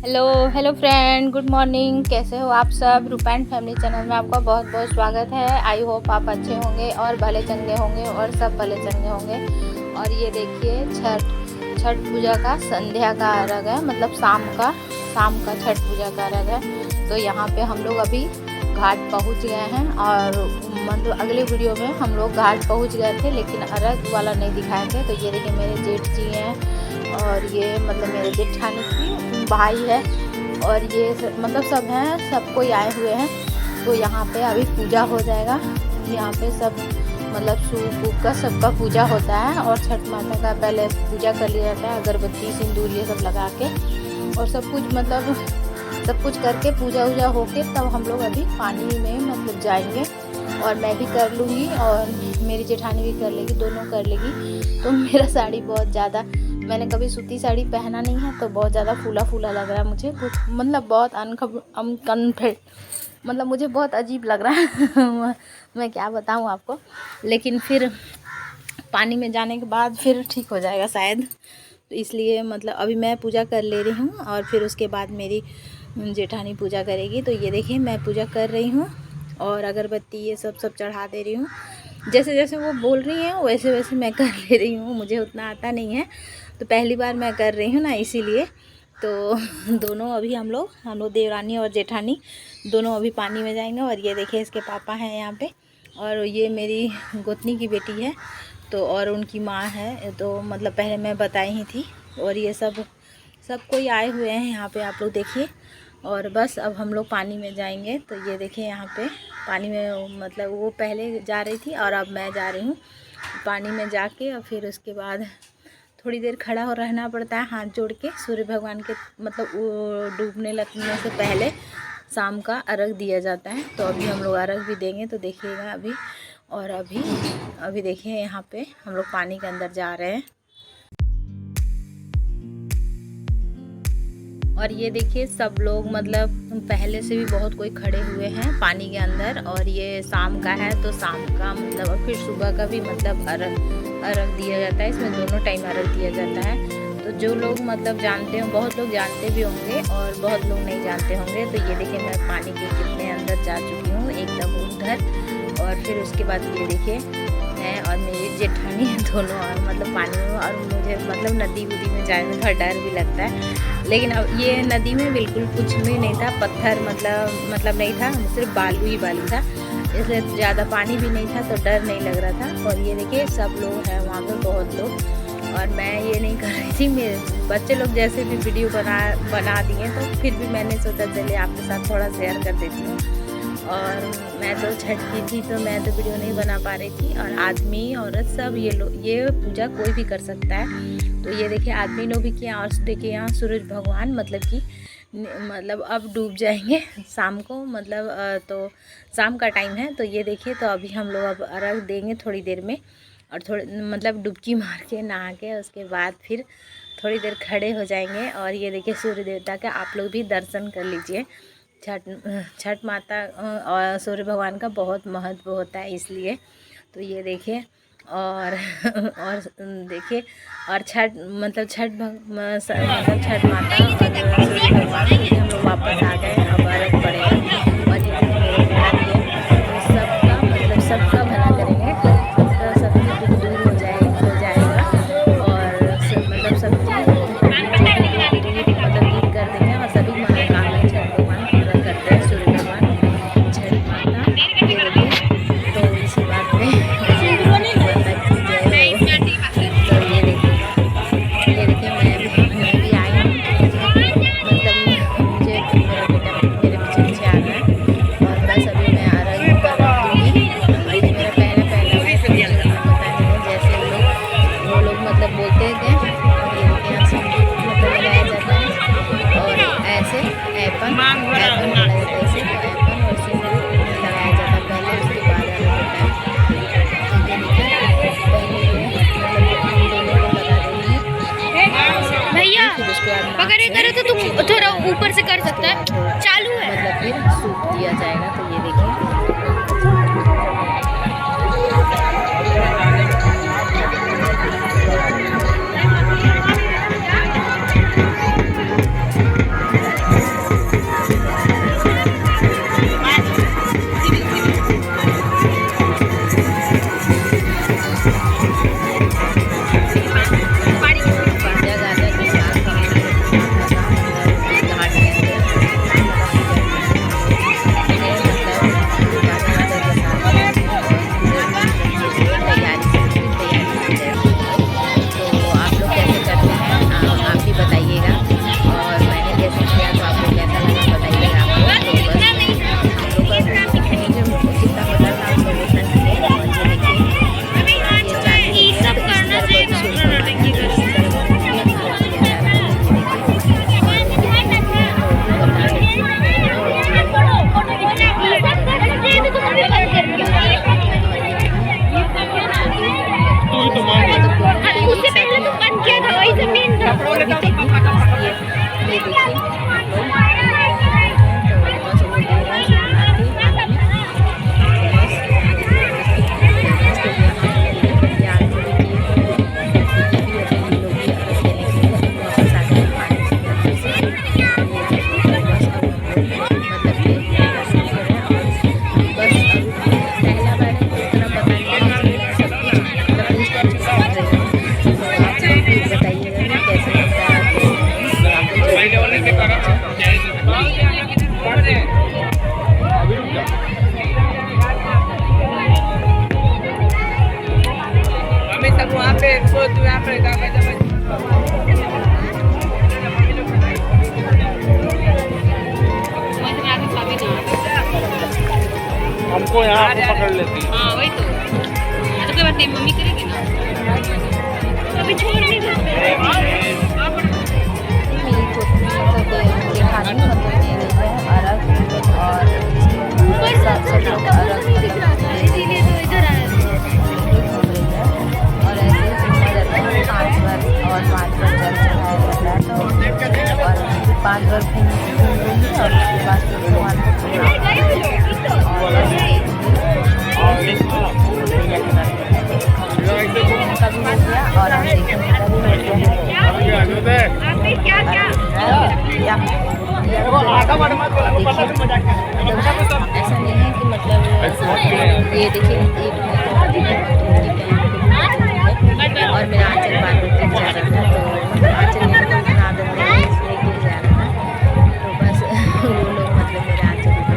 Hello hello friend, good morning. कैसे हो आप सब? रूपा एंड फैमिली चैनल में आपका बहुत बहुत स्वागत है। आई होप आप अच्छे होंगे और भले चंगे होंगे और सब भले चंगे होंगे। और ये देखिए छठ पूजा का संध्या का अर्घ है, मतलब शाम का छठ पूजा का अर्घ है। तो यहाँ पे हम लोग अभी घाट पहुँच गए हैं और मतलब अगले वीडियो में हम लोग घाट पहुँच गए थे, लेकिन अर्घ वाला नहीं दिखाए थे। तो ये देखिए मेरे जेठ जी हैं और ये मतलब मेरे जेठानी की भाई है और ये मतलब सब हैं, सब कोई आए हुए हैं। तो यहाँ पे अभी पूजा हो जाएगा। यहाँ पे सब मतलब सूप का सबका पूजा होता है और छठ माता का पहले पूजा कर लिया जाता है, अगरबत्ती सिंदूर ये सब लगा के और सब कुछ मतलब सब कुछ करके पूजा वूजा होके तब हम लोग अभी पानी में मतलब जाएंगे। और मैं भी कर लूँगी और मेरी जेठानी भी कर लेगी, दोनों कर लेगी। तो मेरा साड़ी बहुत ज़्यादा, मैंने कभी सूती साड़ी पहना नहीं है तो बहुत ज़्यादा फूला फूला लग रहा है मुझे, कुछ मतलब बहुत अनकम्फर्ट, मतलब मुझे बहुत अजीब लग रहा है मैं क्या बताऊँ आपको। लेकिन फिर पानी में जाने के बाद फिर ठीक हो जाएगा शायद। तो इसलिए मतलब अभी मैं पूजा कर ले रही हूँ और फिर उसके बाद मेरी जेठानी पूजा करेगी। तो ये देखिए मैं पूजा कर रही हूँ और अगरबत्ती ये सब चढ़ा दे रही हूँ। जैसे जैसे वो बोल रही हैं वैसे वैसे मैं कर ले रही हूँ। मुझे उतना आता नहीं है तो पहली बार मैं कर रही हूँ ना, इसीलिए। तो दोनों अभी हम लोग देवरानी और जेठानी दोनों अभी पानी में जाएंगे। और ये देखिए इसके पापा हैं यहाँ पे और ये मेरी गोतनी की बेटी है तो और उनकी माँ है। तो मतलब पहले मैं बताई ही थी। और ये सब कोई आए हुए हैं यहाँ पे, आप लोग देखिए। और बस अब हम लोग पानी में जाएंगे। तो ये देखिए यहाँ पे पानी में मतलब वो पहले जा रही थी और अब मैं जा रही हूँ पानी में जाके। और फिर उसके बाद थोड़ी देर खड़ा हो रहना पड़ता है हाथ जोड़ के सूर्य भगवान के, मतलब वो डूबने लगने से पहले शाम का अर्घ दिया जाता है। तो अभी हम लोग अर्घ भी देंगे, तो देखिएगा अभी। और अभी देखिए यहाँ पे हम लोग पानी के अंदर जा रहे हैं। और ये देखिए सब लोग मतलब पहले से भी बहुत कोई खड़े हुए हैं पानी के अंदर। और ये शाम का है तो शाम का मतलब और फिर सुबह का भी मतलब अर्घ दिया जाता है। इसमें दोनों टाइम अर्घ दिया जाता है। तो जो लोग मतलब जानते हो, बहुत लोग जानते भी होंगे और बहुत लोग नहीं जानते होंगे। तो ये देखिए मैं पानी के कितने अंदर जा चुकी हूँ, एकदम उधर। और फिर उसके बाद ये देखिए मैं और मेरी जेठानी दोनों और मतलब पानी में। और मुझे मतलब नदी उदी में जाने में थोड़ा डर भी लगता है, लेकिन अब ये नदी में बिल्कुल कुछ भी नहीं था, पत्थर मतलब नहीं था, सिर्फ बालू ही बालू था, इसलिए ज़्यादा पानी भी नहीं था तो डर नहीं लग रहा था। और ये देखिए सब लोग हैं वहाँ पर, बहुत लोग। और मैं ये नहीं कर रही थी, मेरे बच्चे लोग जैसे भी वीडियो बना दिए तो फिर भी मैंने सोचा चलिए आपके साथ थोड़ा शेयर कर देती हूँ। और मैं तो छठ की थी तो मैं तो वीडियो नहीं बना पा रही थी। और आदमी औरत सब ये पूजा कोई भी कर सकता है। तो ये देखिए आदमी लोग भी किया। और देखिए यहाँ सूरज भगवान मतलब अब डूब जाएंगे शाम को, मतलब तो शाम का टाइम है। तो ये देखिए तो अभी हम लोग अब अर्घ देंगे थोड़ी देर में। और थोड़े मतलब डुबकी मार के नहा के उसके बाद फिर थोड़ी देर खड़े हो जाएंगे। और ये देखिए सूर्य देवता का आप लोग भी दर्शन कर लीजिए। छठ माता और सूर्य भगवान का बहुत महत्व होता है, इसलिए। तो ये देखिए और देखिए और छठ माता और सूर्य भगवान हम लोग वापस आ गए। अब अर्घ पड़ेगा। और ये मेरे पिताजी है तो सबका भला करेंगे, सबकी दुख दूर हो जाएगा। और मतलब सबकी मतलब दूर कर देंगे और सभी मनोकामनाएं छठ भगवान पूरा करते हैं, सूर्य भगवान छठ माता। तो इसी बात पे तो ये देखिए मैं भी आई हूँ, मतलब मुझे मेरा बेटा मेरे पीछे आ रहा है। और बस अभी मैं अर्घ दूँगी। और ये मेरा पहला पता नहीं, जैसे वो लोग मतलब बोलते थे। और ये देखिए यहाँ सिंदूर मतलब लगाया जाता है और ऐसे ऐपन बोला जाता है इसे, तो ऐपन और सिंदूर लगाया जाता है पहले, उसके बाद अर्घ होता है। तो ये देखिए पहले हम दोनों को लगा देंगे भैया, अगर ये करे तो तुम थोड़ा ऊपर से कर सकता है, चालू है मतलब फिर सूप दिया जाएगा। तो ये देखिए यहाँ पकड़ लेती। हाँ वही तो कोई बात नहीं, मम्मी करेगी ना, अभी छोड़ नहीं सकते। मेरी पुतली मतलब जेठानी मतलब दे रही है अर्घ, और ऊपर सब लोग अर्घ दिख रहा था इसीलिए तो इधर आया। घूम रही है। और ऐसे ही घूमा जाता है 5 बार, और 5 बार जल चढ़ाया जाता है। तो और 5 बार घूम रही है, और उसके बाद फिर भगवान को का भी हो गया, और हम देखेंगे का भी हो गया है। ऐसा नहीं है कि मतलब ये देखिए और मेरा आंचल बार जा रहा था, तो आंचल मेरे को बना देते हैं इसलिए गिर जा रहा था, तो बस वो लोग मतलब मेरा आंचल कर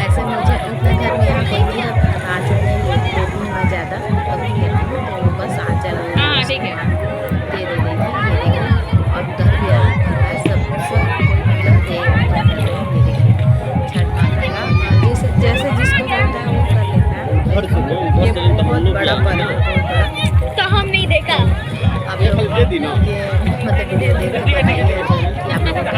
ऐसे मुझे अपने घर में यहाँ कोई भी आंचल नहीं लेती हूँ मैं ज़्यादा, कभी लेती हूँ तो बस आंचल दे दे देगी, और उधर भी सब छठ माता का जैसे जिसको होता है वो कर लेता है। ये बहुत बड़ा पर्व है, बहुत बड़ा। तो हम नहीं देखा। आप लोग ये मतलब वीडियो देखकर बताइए कि आप लोगों को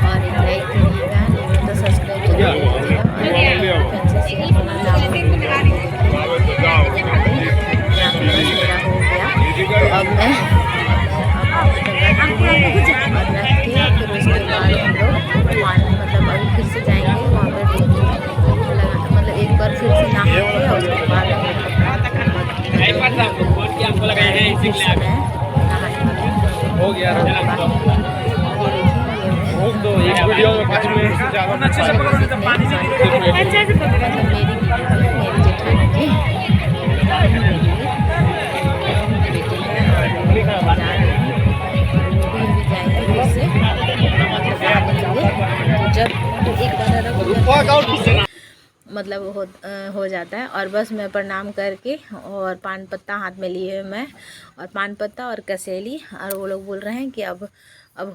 और एक लाइक करिएगा, नहीं तो सब्सक्राइब जरूर कीजिएगा, और मेरा हो गया। तो अब मैं फिर उसके बाद हम लोग मतलब अभी फिर से जाएंगे वहाँ पर, मतलब एक बार फिर से नहा के, और उसके बाद हो गया दो एक वीडियो में 5 मिनट से ज़्यादा अच्छे से पकड़ो, पानी से अच्छे से पकड़ो। मेरी जेठानी की जब एक बार मतलब हो जाता है, और बस मैं प्रणाम करके और पान पत्ता हाथ में लिए मैं, और पान पत्ता और कसेली, और वो लोग बोल रहे हैं कि अब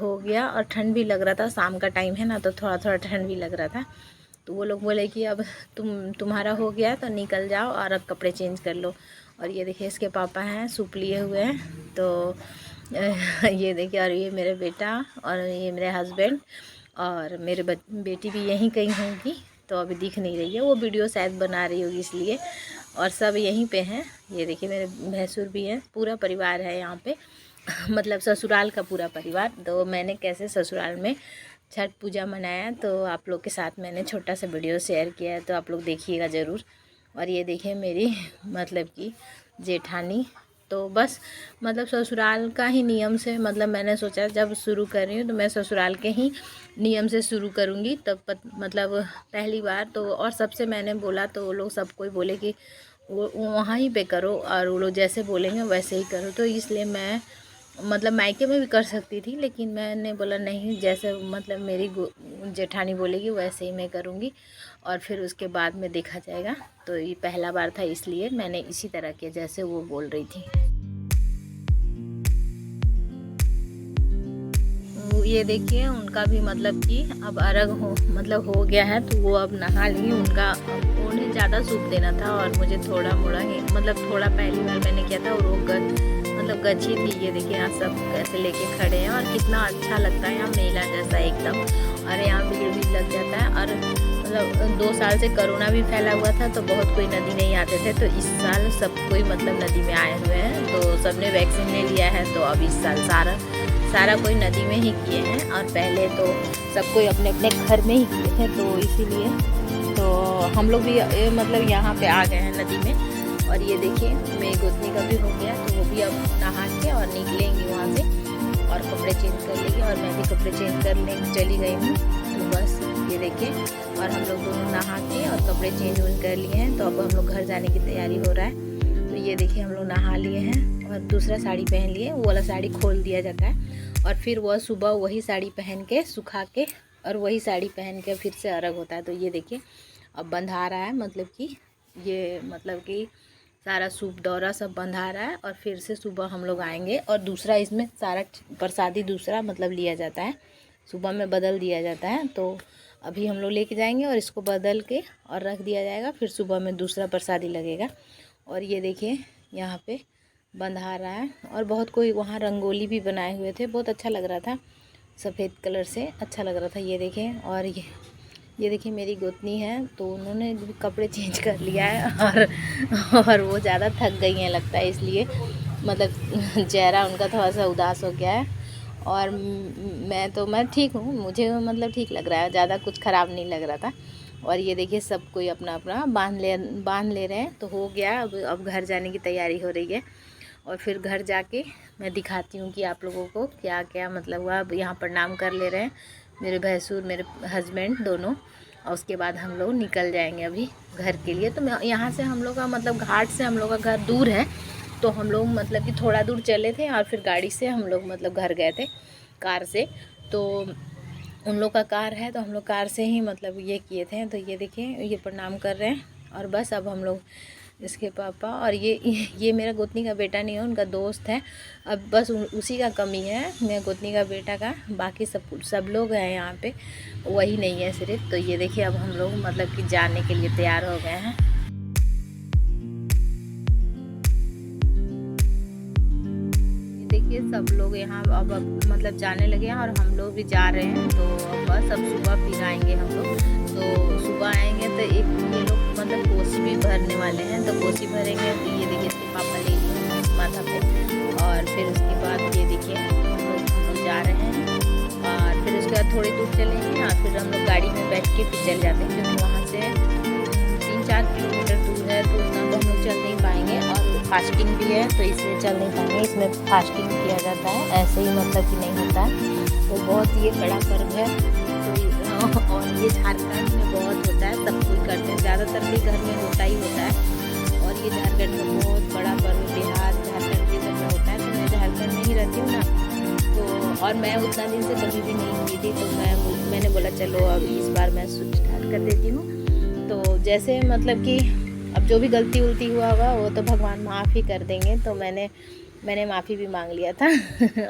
हो गया, और ठंड भी लग रहा था, शाम का टाइम है ना, तो थोड़ा थोड़ा ठंड भी लग रहा था, तो वो लोग बोले कि अब तुम्हारा हो गया तो निकल जाओ और अब कपड़े चेंज कर लो। और ये देखिए इसके पापा हैं, सूप लिए हुए हैं, तो ये देखिए, और ये मेरे बेटा, और ये मेरे हस्बैंड, और मेरे बेटी भी यहीं कहीं होगी, तो अभी दिख नहीं रही है, वो वीडियो शायद बना रही होगी इसलिए, और सब यहीं पे हैं। ये देखिए मेरे भैंसुर भी हैं, पूरा परिवार है यहाँ पे, मतलब ससुराल का पूरा परिवार। तो मैंने कैसे ससुराल में छठ पूजा मनाया, तो आप लोग के साथ मैंने छोटा सा वीडियो शेयर किया है, तो आप लोग देखिएगा ज़रूर। और ये देखिए मेरी मतलब कि जेठानी, तो बस मतलब ससुराल का ही नियम से, मतलब मैंने सोचा जब शुरू कर रही हूँ तो मैं ससुराल के ही नियम से शुरू करूँगी, तब मतलब पहली बार तो, और सबसे मैंने बोला तो वो लोग सब कोई बोले कि वो वहाँ ही पे करो, और वो लोग जैसे बोलेंगे वैसे ही करो, तो इसलिए मैं मतलब मायके में भी कर सकती थी, लेकिन मैंने बोला नहीं, जैसे मतलब मेरी जेठानी बोलेगी वैसे ही मैं करूँगी, और फिर उसके बाद में देखा जाएगा। तो ये पहला बार था, इसलिए मैंने इसी तरह किया जैसे वो बोल रही थी। ये देखिए उनका भी मतलब कि अब अर्घ हो गया है, तो वो अब नहा ली। उन्हें ज़्यादा सूप देना था, और मुझे थोड़ा मोड़ा ही, मतलब थोड़ा पहली बार मैंने किया था, और वो मतलब गच्छी थी। ये देखिए यहाँ सब कैसे लेके खड़े हैं, और कितना अच्छा लगता है यहाँ, मेला जैसा एकदम, और यहाँ भीड़ भी लग जाता है। और मतलब 2 साल से कोरोना भी फैला हुआ था, तो बहुत कोई नदी नहीं आते थे, तो इस साल सब कोई मतलब नदी में आए हुए हैं, तो सबने वैक्सीन ले लिया है, तो अब इस साल सारा कोई नदी में ही किए हैं, और पहले तो सब कोई अपने अपने घर में ही किए थे, तो इसीलिए तो हम लोग भी मतलब यहाँ पे आ गए हैं नदी में। और ये देखिए मेरी गोतनी का भी हो गया, तो वो भी अब नहा के और निकलेंगी वहाँ से, और कपड़े चेंज कर लेंगे, और मैं भी कपड़े चेंज करने चली गई हूँ। तो बस ये देखिए, और हम लोग दोनों नहा के और कपड़े चेंज कर लिए हैं, तो अब हम लोग घर जाने की तैयारी हो रहा है। तो ये देखिए हम लोग नहा लिए हैं, और दूसरा साड़ी पहन लिए, वो वाला साड़ी खोल दिया जाता है, और फिर वह सुबह वही साड़ी पहन के सुखा के, और वही साड़ी पहन के फिर से अर्घ होता है। तो ये देखिए अब बंधा रहा है, मतलब कि ये मतलब कि सारा सूप दौरा सब बंधा रहा है, और फिर से सुबह हम लोग आएंगे, और दूसरा इसमें सारा प्रसादी दूसरा मतलब लिया जाता है सुबह में बदल दिया जाता है। तो अभी हम लोग लेके जाएंगे और इसको बदल के और रख दिया जाएगा, फिर सुबह में दूसरा प्रसादी लगेगा। और ये देखिए यहाँ पे बंधा रहा है और बहुत कोई वहाँ रंगोली भी बनाए हुए थे, बहुत अच्छा लग रहा था, सफ़ेद कलर से अच्छा लग रहा था। ये देखें, और ये देखिए मेरी गोतनी है, तो उन्होंने कपड़े चेंज कर लिया है और वो ज़्यादा थक गई हैं लगता है, इसलिए मतलब चेहरा उनका थोड़ा सा उदास हो गया है। और मैं ठीक हूँ, मुझे मतलब ठीक लग रहा है, ज़्यादा कुछ ख़राब नहीं लग रहा था। और ये देखिए सब कोई अपना अपना बांध ले रहे हैं। तो हो गया, अब घर जाने की तैयारी हो रही है। और फिर घर जाके मैं दिखाती हूँ कि आप लोगों को क्या क्या मतलब हुआ। अब यहाँ प्रणाम कर ले रहे हैं मेरे भैंसुर, मेरे हस्बैंड दोनों, और उसके बाद हम लोग निकल जाएंगे अभी घर के लिए। तो मैं यहाँ से हम लोग का मतलब घाट से हम लोग का घर दूर है, तो हम लोग मतलब कि थोड़ा दूर चले थे और फिर गाड़ी से हम लोग मतलब घर गए थे कार से। तो उन लोग का कार है, तो हम लोग कार से ही मतलब ये किए थे। तो ये देखिए ये प्रणाम कर रहे हैं। और बस अब हम लोग इसके पापा और ये मेरा गोतनी का बेटा नहीं है, उनका दोस्त है। अब बस उसी का कमी है, मेरा गोतनी का बेटा का, बाकी सब लोग हैं यहाँ पे, वही नहीं है सिर्फ। तो ये देखिए अब हम लोग मतलब कि जाने के लिए तैयार हो गए हैं। देखिए सब लोग यहाँ अब मतलब जाने लगे हैं और हम लोग भी जा रहे हैं। तो बस अब सुबह फिर आएंगे हम लोग। तो सुबह आएंगे तो एक ये लोग मतलब कोसी भी भरने वाले हैं, तो कोसी भरेंगे। तो ये देखिए इसके पापा ले लिए माथा पे। और फिर उसके बाद ये देखिए हम लोग जा रहे हैं। और फिर उसके बाद थोड़ी दूर चलेंगे और फिर हम लोग गाड़ी में बैठ के फिर चल जाते हैं, क्योंकि वहाँ से 3-4 किलोमीटर दूर है, तो उतना तो हम लोग चल नहीं पाएंगे। और फास्टिंग भी है, तो इसलिए चल नहीं पाएंगे। इसमें फास्टिंग किया जाता है, ऐसे ही मतलब कि नहीं होता है। तो बहुत ये बड़ा पर्व है। तो और ये झारखंड में बहुत होता है, सब कोई करते हैं, ज़्यादातर भी घर में होता ही होता है। और ये झारखंड में बहुत बड़ा पर्व, बिहार झारखंड ये सब में होता है। तो मैं झारखंड में ही रहती हूँ ना, तो और मैं उतना दिन से कभी भी नहीं हुई थी, तो मैंने बोला चलो अब इस बार मैं स्टार्ट कर देती हूँ। तो जैसे मतलब कि अब जो भी गलती उलती हुआ होगा वो तो भगवान माफ़ ही कर देंगे। तो मैंने माफ़ी भी मांग लिया था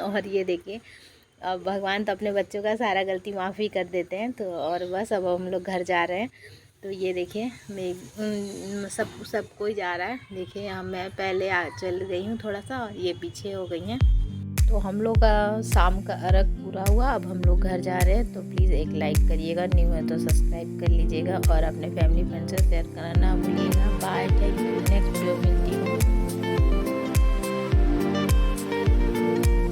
और ये देखिए अब भगवान तो अपने बच्चों का सारा गलती माफ़ ही कर देते हैं। तो और बस अब हम लोग घर जा रहे हैं। तो ये देखिए मैं सब कोई जा रहा है। देखिए यहाँ मैं पहले चल गई हूँ थोड़ा सा, और ये पीछे हो गई हैं। तो हम लोग का शाम का अर्घ पूरा हुआ, अब हम लोग घर जा रहे हैं। तो प्लीज़ एक लाइक करिएगा, न्यू है तो सब्सक्राइब कर लीजिएगा और अपने फैमिली फ्रेंड से शेयर करना ना भूलिएगा। Bye, thank you, next video में